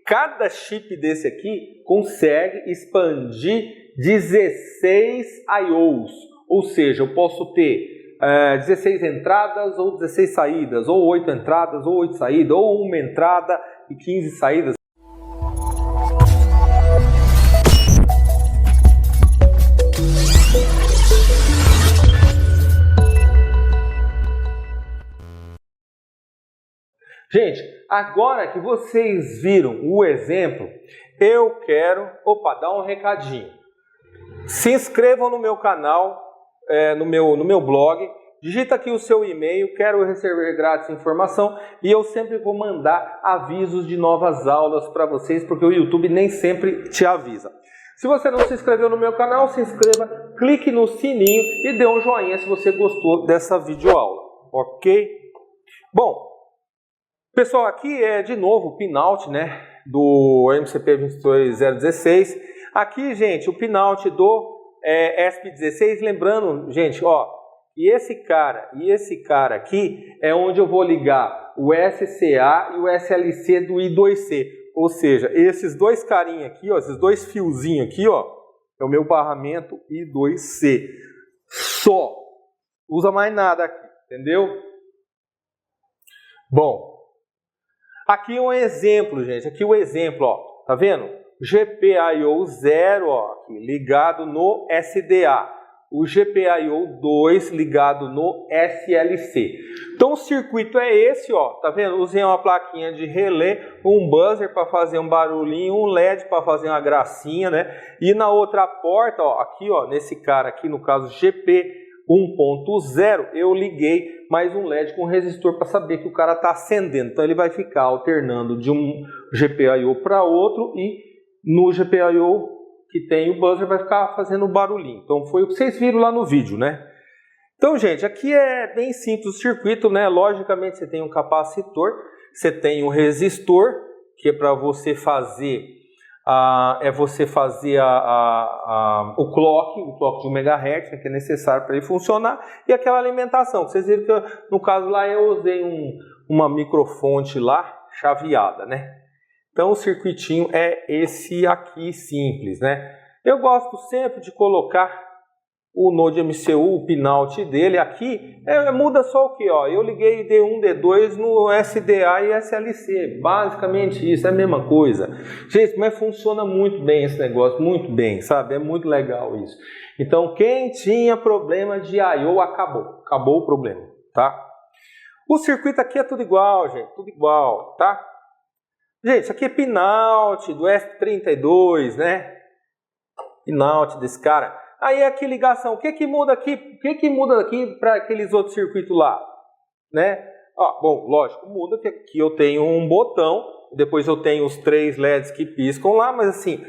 cada chip desse aqui consegue expandir 16 I/Os, ou seja, eu posso ter 16 entradas ou 16 saídas, ou 8 entradas ou 8 saídas, ou uma entrada e 15 saídas. Gente, agora que vocês viram o exemplo, eu quero dar um recadinho. Se inscrevam no meu canal, no meu blog, digita aqui o seu e-mail, quero receber grátis informação e eu sempre vou mandar avisos de novas aulas para vocês, porque o YouTube nem sempre te avisa. Se você não se inscreveu no meu canal, se inscreva, clique no sininho e dê um joinha se você gostou dessa videoaula, ok? Bom, pessoal, aqui é de novo o pinout, né, do MCP 22016. Aqui, gente, o pinout do ESP16. Lembrando, gente, ó, e esse cara aqui é onde eu vou ligar o SCA e o SLC do I2C. Ou seja, esses dois carinhos aqui, ó, esses dois fiozinhos aqui, ó, é o meu barramento I2C. Só. Usa mais nada aqui, entendeu? Bom. Aqui um exemplo, gente. Aqui o exemplo, ó. Tá vendo? GPIO 0, ó, aqui, ligado no SDA. O GPIO 2 ligado no SLC. Então o circuito é esse, ó. Tá vendo? Usei uma plaquinha de relé, um buzzer para fazer um barulhinho, um LED para fazer uma gracinha, né? E na outra porta, ó, aqui, ó, nesse cara aqui, no caso GP 1.0, eu liguei mais um LED com resistor para saber que o cara está acendendo. Então ele vai ficar alternando de um GPIO para outro e no GPIO que tem o buzzer vai ficar fazendo barulhinho. Então foi o que vocês viram lá no vídeo, né? Então, gente, aqui é bem simples o circuito, né? Logicamente você tem um capacitor, você tem um resistor, que é para você fazer o clock de 1 MHz, que é necessário para ele funcionar, e aquela alimentação. Vocês viram que no caso lá eu usei uma microfonte lá chaveada, né? Então o circuitinho é esse aqui simples, né? Eu gosto sempre de colocar o Node MCU, o pinout dele aqui, muda só o que, ó, eu liguei D1, D2 no SDA e SLC, basicamente isso, é a mesma coisa. Gente, mas funciona muito bem esse negócio, muito bem, sabe, é muito legal isso. Então quem tinha problema de I/O acabou o problema, tá? O circuito aqui é tudo igual, gente, tudo igual, tá? Gente, isso aqui é pinout do F32, né? Pinout desse cara. Aí aqui ligação, o que que muda aqui? O que que muda aqui para aqueles outros circuitos lá, né? Ó, bom, lógico, muda que aqui eu tenho um botão, depois eu tenho os 3 LEDs que piscam lá, mas assim,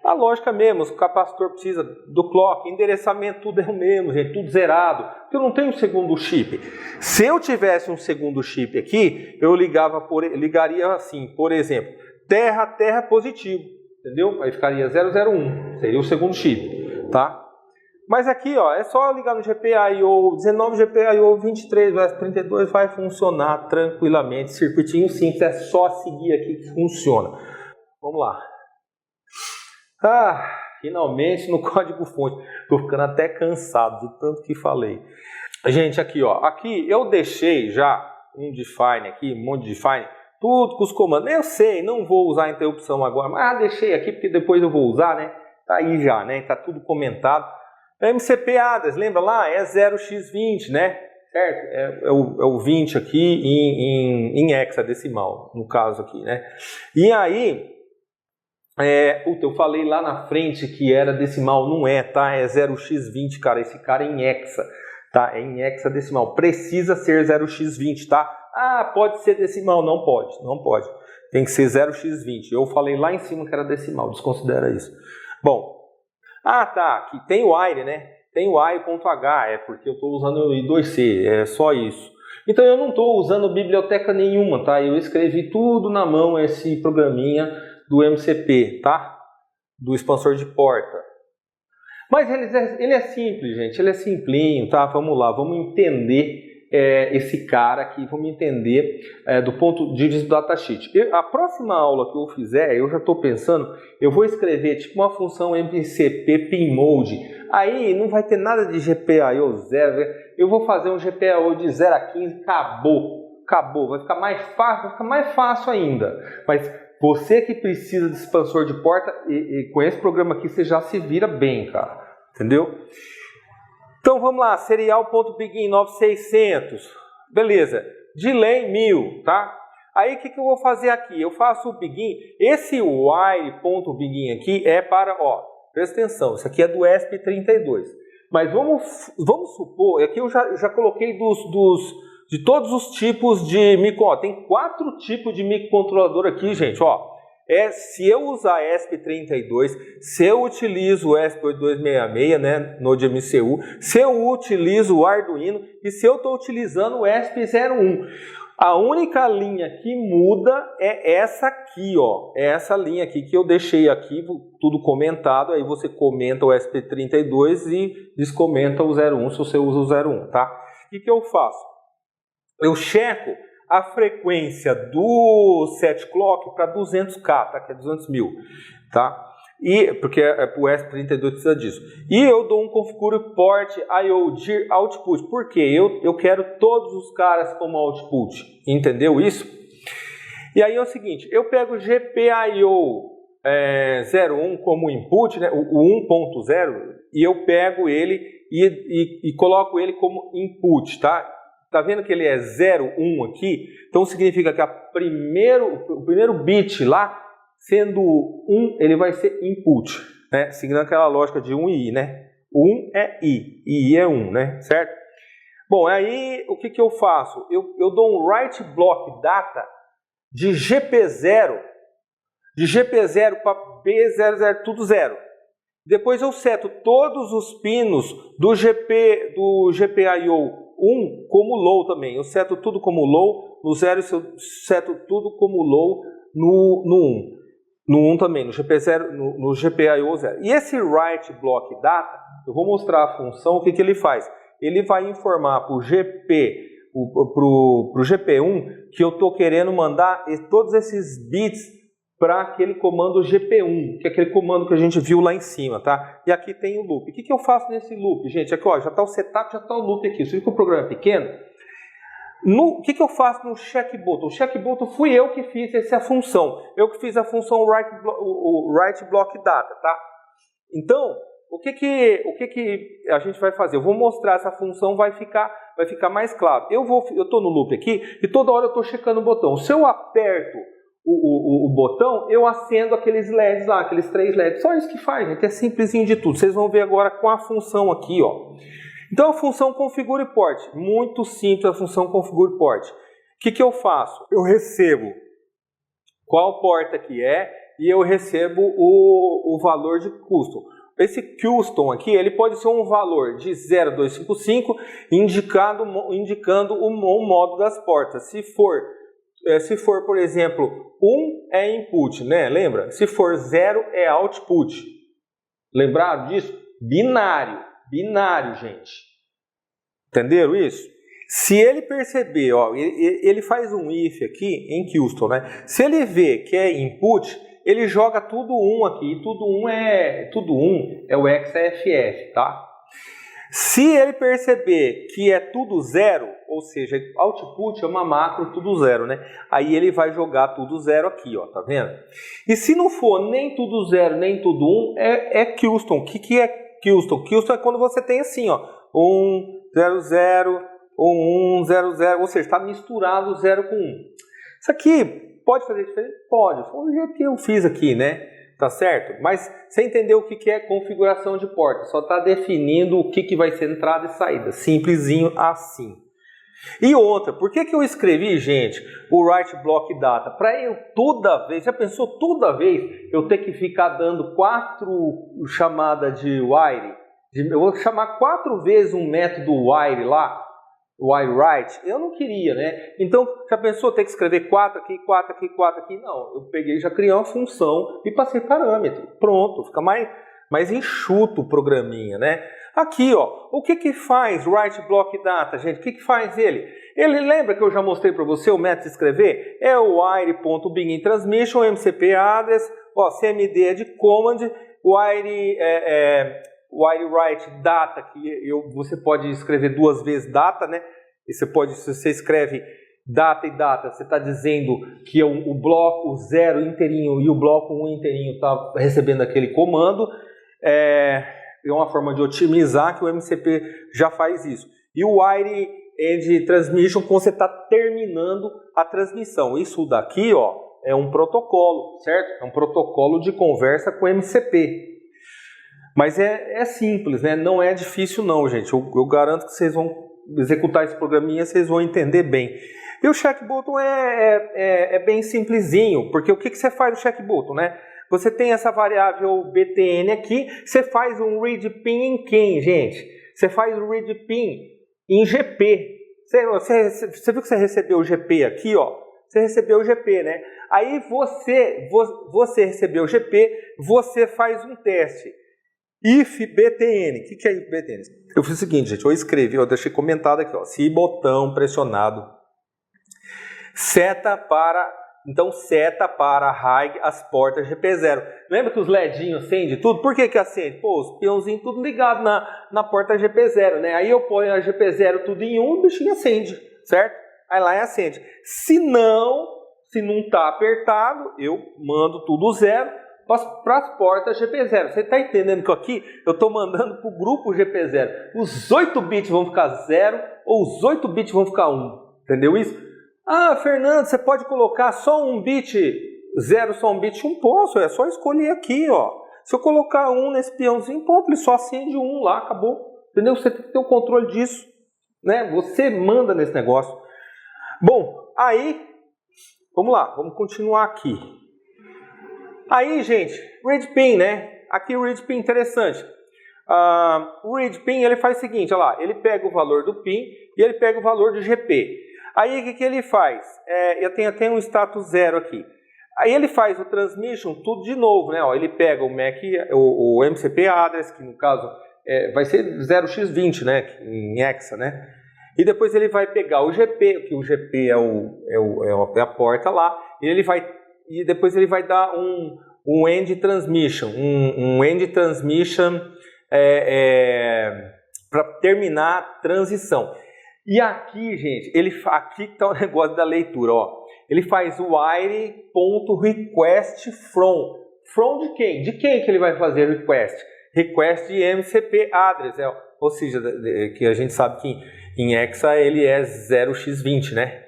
a lógica mesmo, o capacitor precisa do clock, endereçamento, tudo é o mesmo, gente, tudo zerado, porque eu não tenho um segundo chip. Se eu tivesse um segundo chip aqui, eu ligaria assim, por exemplo, terra positivo, entendeu? Aí ficaria 001, seria o segundo chip, tá? Mas aqui, ó, é só ligar no GPIO 19, GPIO 23, o S32 vai funcionar tranquilamente. Circuitinho simples, é só seguir aqui que funciona. Vamos lá. Ah, finalmente no código-fonte. Tô ficando até cansado do tanto que falei. Gente, aqui, ó, aqui eu deixei já um define aqui, um monte de define, tudo com os comandos. Eu sei, não vou usar a interrupção agora, mas deixei aqui porque depois eu vou usar, né? Tá aí já, né? Tá tudo comentado. MCP Address, lembra lá? É 0x20, né? Certo? É o 20 aqui em hexadecimal, no caso aqui, né? E aí, eu falei lá na frente que era decimal, não é, tá? É 0x20, cara. Esse cara é em hexa, tá? É em hexadecimal. Precisa ser 0x20, tá? Ah, pode ser decimal. Não pode, não pode. Tem que ser 0x20. Eu falei lá em cima que era decimal, desconsidera isso. Bom. Ah, tá, aqui tem o wire, né? Tem o wire.h, é porque eu estou usando o I2C, é só isso. Então eu não estou usando biblioteca nenhuma, tá? Eu escrevi tudo na mão, esse programinha do MCP, tá? Do expansor de porta. Mas ele é simples, gente, ele é simplinho, tá? Vamos lá, vamos entender esse cara aqui, vamos entender do ponto de vista do datasheet. A próxima aula que eu fizer, eu já estou pensando, eu vou escrever tipo uma função MCP pinmode, aí não vai ter nada de GPIO 0, eu vou fazer um GPIO de 0 a 15, acabou, vai ficar mais fácil ainda, mas você que precisa de expansor de porta, e com esse programa aqui você já se vira bem, cara, entendeu? Então vamos lá, serial.begin 9600, beleza, delay 1000, tá? Aí o que eu vou fazer aqui? Eu faço o begin, esse while.begin aqui é para, presta atenção, isso aqui é do ESP32, mas vamos supor, aqui eu já coloquei de todos os tipos de micro, tem 4 tipos de microcontrolador aqui, gente, se eu usar ESP32, se eu utilizo o ESP8266, né, Node MCU, se eu utilizo o Arduino e se eu estou utilizando o ESP01. A única linha que muda é essa aqui, é essa linha aqui que eu deixei aqui, tudo comentado, aí você comenta o ESP32 e descomenta o 01 se você usa o 01, tá? O que eu faço? Eu checo a frequência do set clock para 200K, tá? Que é 200.000, tá? Porque o ESP32 precisa disso. E eu dou um configure port IO dir output, porque eu quero todos os caras como output, entendeu isso? E aí é o seguinte, eu pego o GPIO 01 como input, né, o 1.0, e eu pego ele e coloco ele como input, tá? Tá vendo que ele é 01 aqui? Então significa que o primeiro bit lá, sendo 1, ele vai ser input, né? Seguindo aquela lógica de 1 e i, né? 1 é i é 1, né? Certo? Bom, aí o que eu faço? Eu dou um write block data de GP0 para B00, tudo 0. Depois eu seto todos os pinos do GPIO 1 como low também. Eu seto tudo como low, no 0 eu seto tudo como low no 1. No 1 também, no GP0, no GPIO 0. E esse write block data, eu vou mostrar a função, o que ele faz. Ele vai informar para o GP1 que eu estou querendo mandar todos esses bits para aquele comando GP1, que é aquele comando que a gente viu lá em cima, tá? E aqui tem o loop. O que eu faço nesse loop, gente? Aqui, já está o setup, já está o loop aqui. Você viu que o programa é pequeno? O que eu faço no check button? O check button fui eu que fiz essa função. Eu que fiz a função write block data, tá? Então, o que a gente vai fazer? Eu vou mostrar essa função, vai ficar mais claro. Eu estou no loop aqui e toda hora eu estou checando o botão. Se eu aperto o botão, eu acendo aqueles LEDs lá, aqueles 3 LEDs. Só isso que faz, gente. É simplesinho de tudo. Vocês vão ver agora com a função aqui, Então a função configure port, muito simples a função configure port. O que eu faço? Eu recebo qual porta que é e eu recebo o valor de custom. Esse custom aqui, ele pode ser um valor de 0255 indicando o modo das portas. Se for, por exemplo, 1 é input, né? Lembra? Se for 0 é output. Lembraram disso? Binário, gente. Entenderam isso? Se ele perceber, ele faz um if aqui em custom, né? Se ele vê que é input, ele joga tudo 1 aqui. E tudo 1 é o XFF, tá? Se ele perceber que é tudo 0, ou seja, output é uma macro tudo 0, né? Aí ele vai jogar tudo 0 aqui, tá vendo? E se não for nem tudo 0, nem tudo 1, é custom. O que é custom? Custom é quando você tem assim, 1, 0, 0, 1, 0, 0, ou seja, está misturado 0 com 1. Isso aqui pode fazer diferente? Pode. Foi o jeito que eu fiz aqui, né? Tá certo? Mas você entendeu o que é configuração de porta. Só está definindo o que vai ser entrada e saída. Simplesinho assim. E outra, por que eu escrevi, gente, o write block data? Para eu toda vez, já pensou toda vez eu ter que ficar dando 4 chamadas de while? Eu vou chamar 4 vezes um método while lá, while write. Eu não queria, né? Então, já pensou ter que escrever 4 aqui, 4 aqui, 4 aqui? Não, eu peguei, já criei uma função e passei parâmetro. Pronto, fica mais enxuto o programinha, né? Aqui, ó, o que faz write block data, gente? O que faz ele? Ele lembra que eu já mostrei para você o método de escrever? É o wire.begin transmission, MCP address, ó, CMD é de command, wire write data, que você pode escrever 2 vezes data, né? E você pode, se você escreve data e data, você está dizendo que o bloco 0 inteirinho e o bloco 1 inteirinho está recebendo aquele comando. É uma forma de otimizar que o MCP já faz isso. E o wire end transmission, quando você está terminando a transmissão. Isso daqui, ó, é um protocolo, certo? É um protocolo de conversa com MCP. Mas é simples, né? Não é difícil não, gente. Eu garanto que vocês vão executar esse programinha, vocês vão entender bem. E o check button é bem simplesinho, porque o que você faz no check button, né? Você tem essa variável btn aqui, você faz um read pin em quem, gente? Você faz o read pin em GP. Você viu que você recebeu o GP aqui, ó? Você recebeu o GP, né? Aí você recebeu o GP, você faz um teste. If btn. O que é if btn? Eu fiz o seguinte, gente, eu escrevi, eu deixei comentado aqui, ó. Se botão pressionado, seta para high as portas GP0. Lembra que os LEDinhos acendem tudo? Por que acende? Pô, os peãozinhos tudo ligado na porta GP0, né? Aí eu ponho a GP0 tudo em um, o bichinho acende, certo? Aí lá acende. Se não tá apertado, eu mando tudo 0 para as portas GP0. Você está entendendo que aqui eu estou mandando para o grupo GP0. Os 8 bits vão ficar 0 ou os 8 bits vão ficar 1. Entendeu isso? Ah, Fernando, você pode colocar só um bit 0, só um bit 1? Posso, é só escolher aqui, ó. Se eu colocar 1 nesse peãozinho, pô, ele só acende 1 lá, acabou. Entendeu? Você tem que ter o controle disso, né? Você manda nesse negócio. Bom, aí, vamos lá, vamos continuar aqui. Aí, gente, read pin, né? Aqui o read pin interessante. O read pin, ele faz o seguinte, olha lá, ele pega o valor do pin e ele pega o valor do GP. Aí o que ele faz? Eu tenho até um status 0 aqui. Aí ele faz o transmission tudo de novo, né? Ó, ele pega o MAC, o MCP address, que no caso vai ser 0x20, né? Em hexa, né? E depois ele vai pegar o GP, que o GP é a porta lá, e depois ele vai dar um end transmission, um end transmission para terminar a transição. E aqui, gente, aqui está o negócio da leitura, ó. Ele faz o wire.request from. From de quem? De quem que ele vai fazer request? Request de MCP address, ou seja, que a gente sabe que em hexa ele é 0x20, né?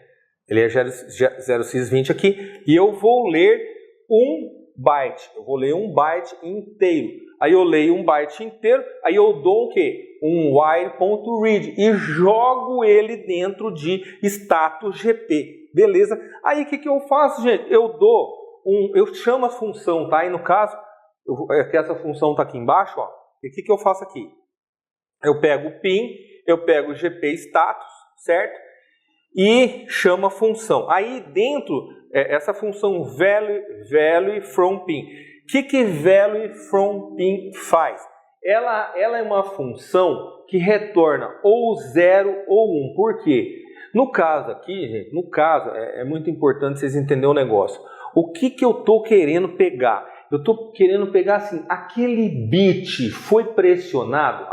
Ele é 0x20 aqui. E eu vou ler um byte. Eu vou ler um byte inteiro. Aí eu leio um byte inteiro, aí eu dou o quê? Um wire.read e jogo ele dentro de status GP, beleza? Aí o que eu faço, gente? Eu chamo a função, tá? Aí no caso, essa função tá aqui embaixo, ó. E o que eu faço aqui? Eu pego o pin, eu pego o GP status, certo? E chamo a função. Aí dentro, essa função value from pin. O que value from pin faz? Ela é uma função que retorna ou 0 ou 1. Por quê? No caso aqui, gente, é muito importante vocês entenderem o negócio. O que eu estou querendo pegar? Eu estou querendo pegar assim, aquele bit foi pressionado?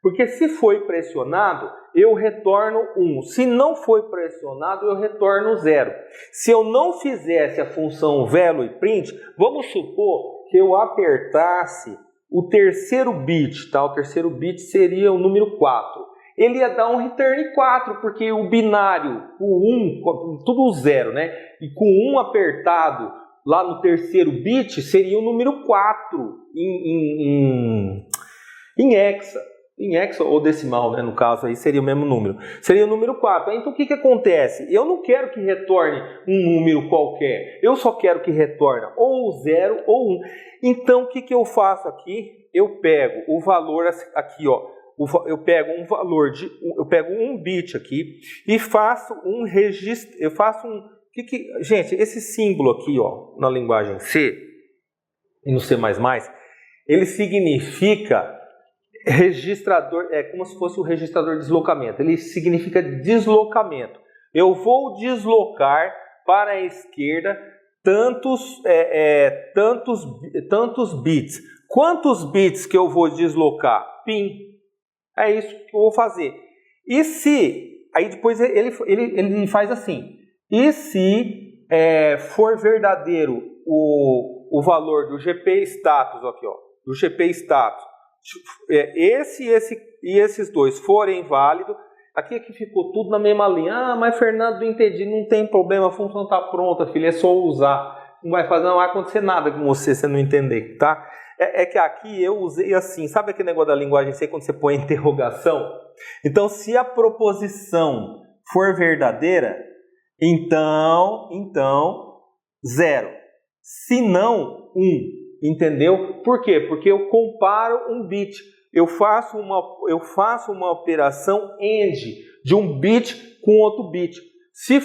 Porque se foi pressionado, eu retorno 1. Se não foi pressionado, eu retorno 0. Se eu não fizesse a função value print, vamos supor que eu apertasse o terceiro bit, tá? O terceiro bit seria o número 4. Ele ia dar um return 4, porque o binário, o 1, tudo 0, né? E com 1 apertado lá no terceiro bit, seria o número 4 em hexa. Em hexa ou decimal, né? No caso aí seria o mesmo número. Seria o número 4. Então o que acontece? Eu não quero que retorne um número qualquer. Eu só quero que retorne ou 0 ou 1. Então o que eu faço aqui? Eu pego o valor aqui, ó. Eu pego um valor eu pego um bit aqui e faço um registro. Eu faço um. Gente, esse símbolo aqui, ó, na linguagem C, e no C++, ele significa registrador, é como se fosse o registrador de deslocamento. Ele significa deslocamento. Eu vou deslocar para a esquerda tantos bits. Quantos bits que eu vou deslocar? Pin. É isso que eu vou fazer. E se... Aí depois ele faz assim. E se for verdadeiro o valor do GP status, aqui, ó, do GP status, esses dois forem válidos, aqui que ficou tudo na mesma linha. Ah, mas Fernando, não entendi, não tem problema, a função está pronta, filho, é só usar. Não vai acontecer nada com você não entender, tá? É que aqui eu usei assim, sabe aquele negócio da linguagem C quando você põe interrogação? Então, se a proposição for verdadeira, então 0. Se não, 1. Entendeu? Por quê? Porque eu comparo um bit. Eu faço uma operação AND de um bit com outro bit. Se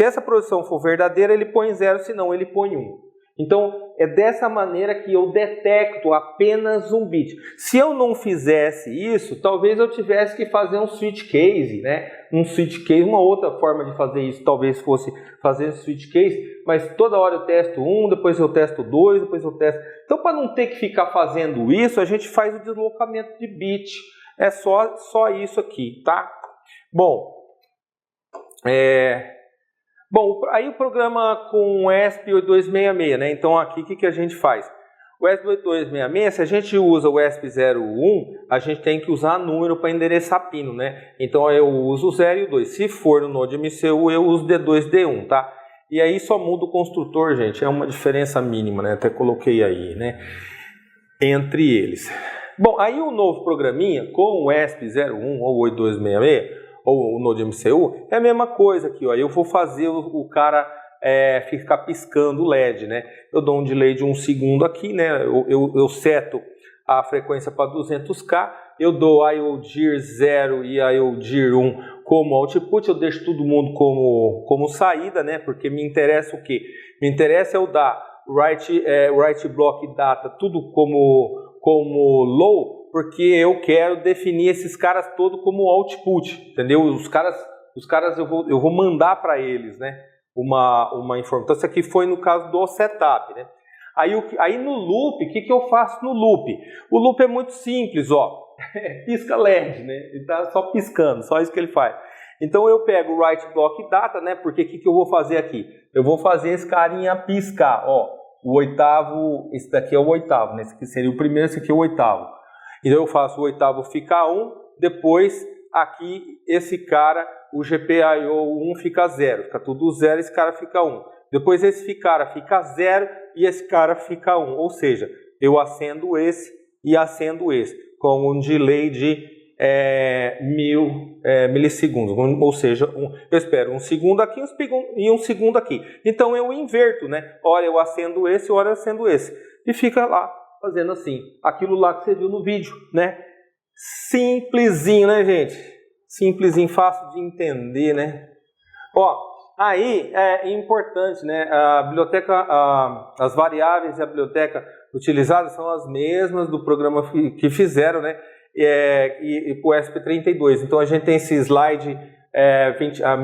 essa proposição for verdadeira, ele põe 0, se não, ele põe 1. Então, é dessa maneira que eu detecto apenas um bit. Se eu não fizesse isso, talvez eu tivesse que fazer um switch case, né? Um switch case, uma outra forma de fazer isso, talvez fosse fazer switch case, mas toda hora eu testo 1, depois eu testo 2, depois eu testo... Então, para não ter que ficar fazendo isso, a gente faz o deslocamento de bit. É só isso aqui, tá? Bom, aí o programa com o ESP8266, né? Então aqui o que a gente faz? O ESP8266, se a gente usa o ESP01, a gente tem que usar número para endereçar pino, né? Então eu uso o 0 e o 2. Se for no Node MCU, eu uso D2, D1, tá? E aí só muda o construtor, gente. É uma diferença mínima, né? Até coloquei aí, né? Entre eles. Bom, aí o novo programinha com o ESP01 ou 8266, ou o Node MCU, é a mesma coisa aqui, ó. Eu vou fazer o cara ficar piscando o LED, né? Eu dou um delay de 1 segundo aqui, né? Eu seto a frequência para 200K, eu dou IODIR 0 e IODIR 1 como output, eu deixo todo mundo como saída, né? Porque me interessa o quê? Me interessa eu dar write block data, tudo como low, porque eu quero definir esses caras todos como output, entendeu? Os caras eu vou mandar para eles, né? Uma informação. Então, isso aqui foi no caso do setup, né? Aí no loop, o que eu faço no loop? O loop é muito simples, ó. Pisca LED, né? Ele tá só piscando, só isso que ele faz. Então eu pego o write block data, né? Porque o que eu vou fazer aqui? Eu vou fazer esse carinha piscar, ó. O oitavo, esse daqui é o oitavo, né? Esse aqui seria o primeiro, esse aqui é o oitavo. Então eu faço o oitavo ficar 1, depois aqui esse cara, o GPIO1 fica 0, fica tudo 0, esse cara fica 1. Depois esse cara fica 0 e esse cara fica 1, ou seja, eu acendo esse e acendo esse, com um delay de 1000 milissegundos, ou seja, eu espero 1 segundo aqui e 1 segundo aqui. Então eu inverto, né? Ora eu acendo esse, ora eu acendo esse. E fica lá, fazendo assim, aquilo lá que você viu no vídeo, né? Simplesinho, né, gente? Simplesinho, fácil de entender, né? Ó, aí é importante, né? A biblioteca, as variáveis e a biblioteca utilizadas são as mesmas do programa que fizeram, né? E para o ESP32. Então a gente tem esse slide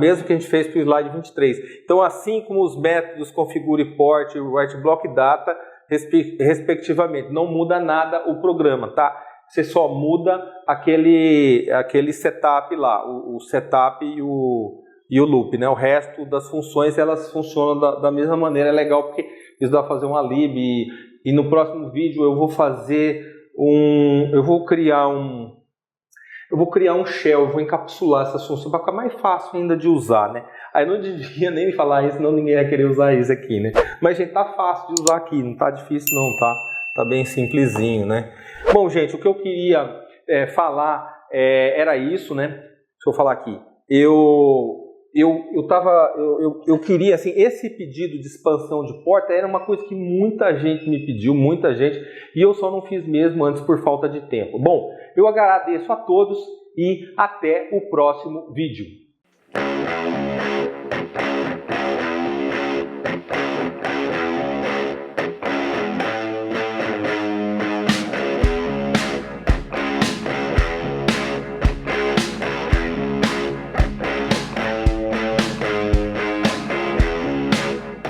mesmo que a gente fez para o slide 23. Então, assim como os métodos configure port e write block data, respectivamente, não muda nada o programa, tá? Você só muda aquele setup lá, o setup e o loop, né? O resto das funções, elas funcionam da mesma maneira. É legal porque isso dá para fazer uma lib e no próximo vídeo eu vou fazer eu vou criar um shell, eu vou encapsular essas funções para ficar mais fácil ainda de usar, né? Aí não devia nem falar isso, senão ninguém ia querer usar isso aqui, né? Mas, gente, tá fácil de usar aqui, não tá difícil não, tá? Tá bem simplesinho, né? Bom, gente, o que eu queria falar era isso, né? Deixa eu falar aqui. Eu queria, assim, esse pedido de expansão de porta era uma coisa que muita gente me pediu, muita gente, e eu só não fiz mesmo antes por falta de tempo. Bom, eu agradeço a todos e até o próximo vídeo.